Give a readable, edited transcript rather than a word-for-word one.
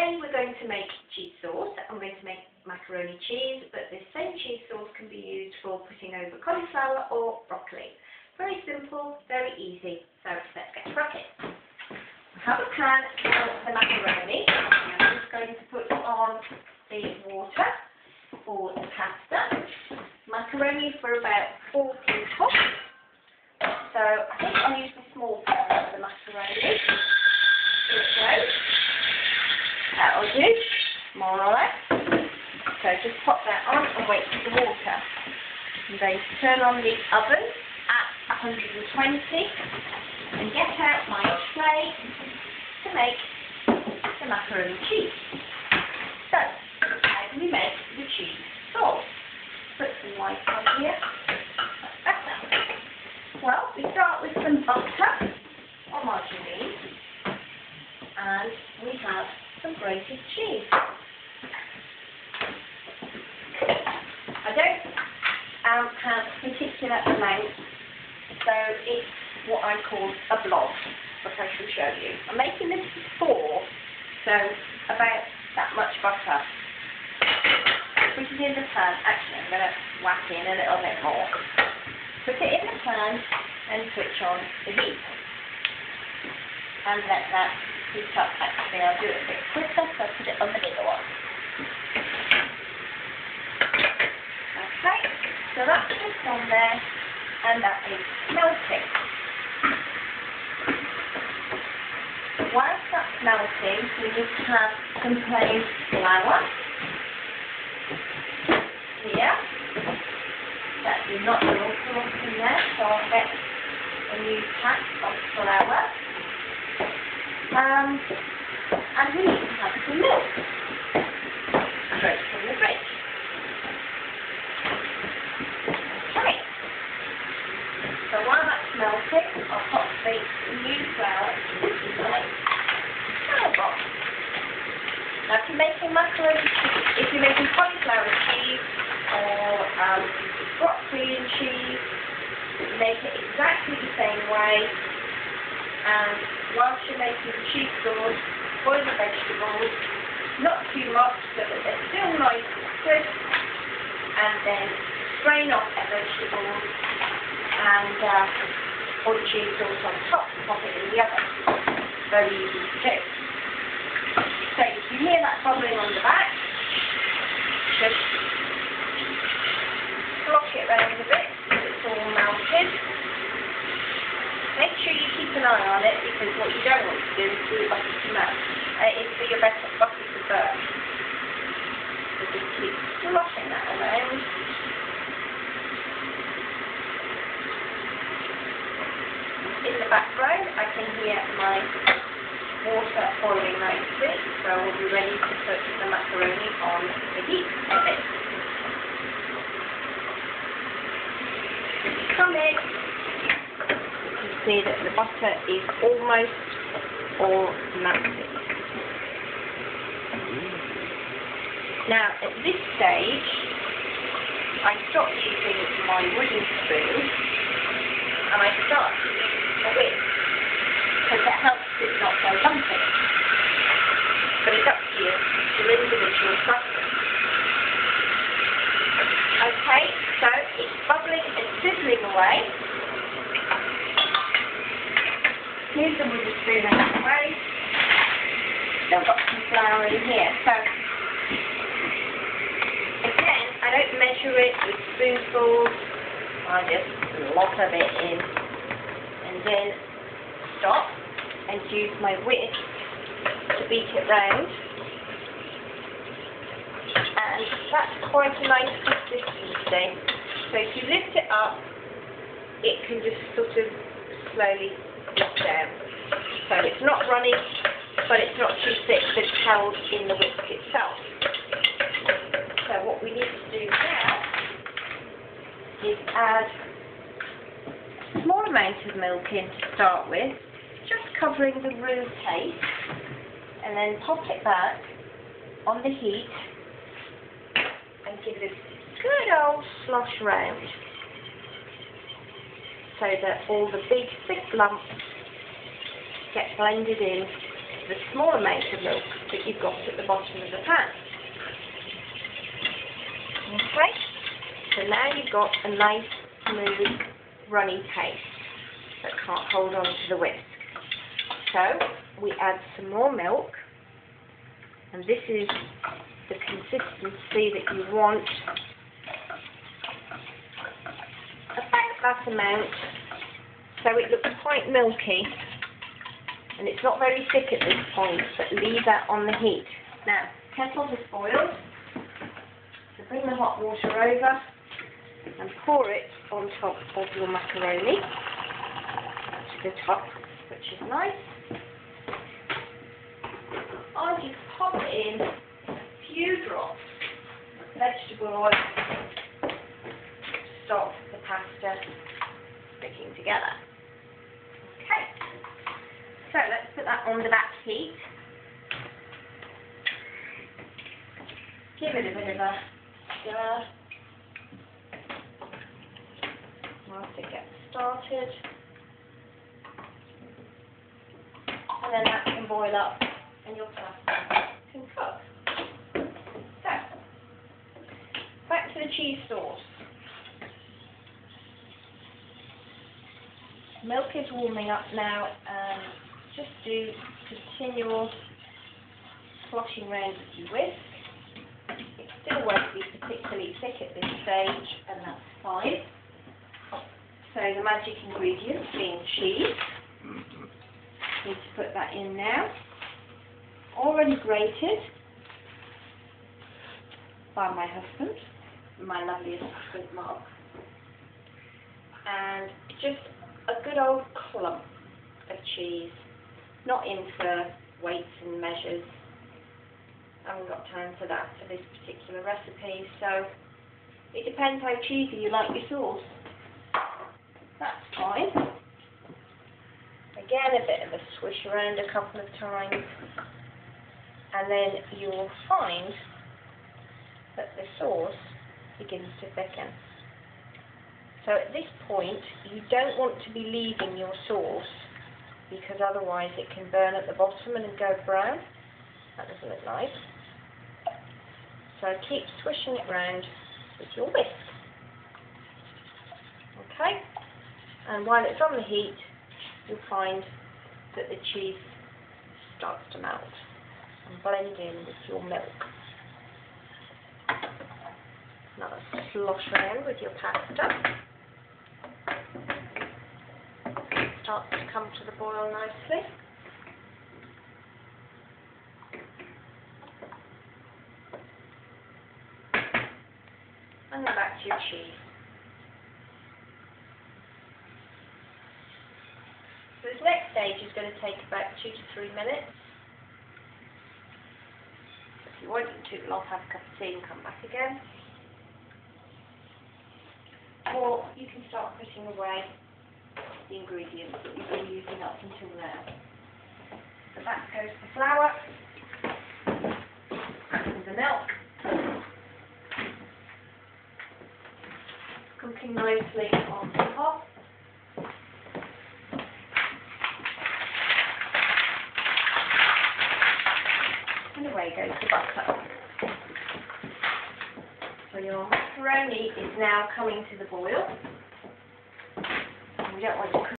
today we're going to make cheese sauce. I'm going to make macaroni cheese, but this same cheese sauce can be used for putting over cauliflower or broccoli. Very simple, very easy. So let's get cracking. I have a pan for the macaroni. I'm just going to put on the water for the pasta. Macaroni for about 4 people. So I think I'll use the small pan for the macaroni. Here it goes. That'll do, more or less. So just pop that on and wait for the water. I'm going to turn on the oven at 120 and get out my tray to make the macaroni cheese. So, how do we make the cheese sauce? Put some light on here. That's better. Well, we start with some butter or margarine, and we have some grated cheese. I don't have a particular amount, so it's what I call a blob, but I shall show you. I'm making this for 4, so about that much butter. Put it in the pan. Actually, I'm going to whack in a little bit more. Put it in the pan and switch on the heat. And let that heat up. Actually, I'll do it a bit quicker, so I'll put it on the bigger one. Okay, so that's just on there, and that is melting. Whilst that's melting, we need to have some plain flour here. That is not an awful lot in there, so I'll get a new pack of flour. And we need to have some milk straight from the fridge. Okay. So while that's melting, I'll pop the new flour into my flour box. Now, if you're making macaroni cheese, if you're making cauliflower cheese or broccoli and cheese, make it exactly the same way. And whilst you're making the cheese sauce, boil the vegetables, not too much so that they're still nice and crisp, and then strain off the vegetables and pour the cheese sauce on top and pop it in the oven. Very easy to do. So if you hear that bubbling on the back, just slosh it round a bit so it's all melted. Make sure you keep an eye on it, because what you don't want to do is for your butter to melt. It's for your butter to burn. So just keep sloshing that around. In the background, I can hear my water boiling nicely, so we'll be ready to put the macaroni on the heat a bit. Come in. See that the butter is almost all melted. Now at this stage I stop using my wooden spoon and I start using a whisk, because it helps it not go lumpy. But it's up to you, your individual preference. Okay, so it's bubbling and sizzling away. Here's the wooden spoon in that way. Still got some flour in here. So, again, I don't measure it with spoonfuls. I just lob a bit in. And then stop and use my whisk to beat it round. And that's quite a nice consistency. So if you lift it up, it can just sort of slowly down. So it's not running, but it's not too thick, but it's held in the whisk itself. So what we need to do now is add a small amount of milk in to start with, just covering the room taste, and then pop it back on the heat and give it a good old slosh round, so that all the big thick lumps get blended in the small amount of milk that you've got at the bottom of the pan. Okay, so now you've got a nice, smooth, runny paste that can't hold on to the whisk. So we add some more milk, and this is the consistency that you want, about that amount, so it looks quite milky, and it's not very thick at this point, but leave that on the heat. Now, kettle has boiled, so bring the hot water over and pour it on top of your macaroni, to the top, which is nice. And you pop in a few drops of vegetable oil to stop the pasta sticking together. Okay, so let's put that on the back heat. Give it a bit of a stir whilst it gets started, and then that can boil up and your pasta can cook. So, back to the cheese sauce. Milk is warming up now, and just do continual sloshing round with your whisk. It still won't be particularly thick at this stage, and that's fine. So the magic ingredient being cheese. Need to put that in now. Already grated by my husband, my loveliest husband Mark, and just a good old clump of cheese, not in for weights and measures. I haven't got time for that for this particular recipe, so it depends how cheesy you like your sauce. That's fine. Again, a bit of a swish around a couple of times, and then you'll find that the sauce begins to thicken. So at this point, you don't want to be leaving your sauce, because otherwise it can burn at the bottom and go brown. That doesn't look nice. So keep swishing it round with your whisk. Okay? And while it's on the heat, you'll find that the cheese starts to melt and blend in with your milk. Another slosh around with your pasta. Starts to come to the boil nicely. And then back to your cheese. So this next stage is going to take about 2 to 3 minutes. If you want it too long, have a cup of tea and come back again. Or you can start putting away the ingredients that you've been using up until now. So back goes the flour and the milk, cooking nicely on the top. And away goes the butter. So your macaroni is now coming to the boil. And we don't want to cook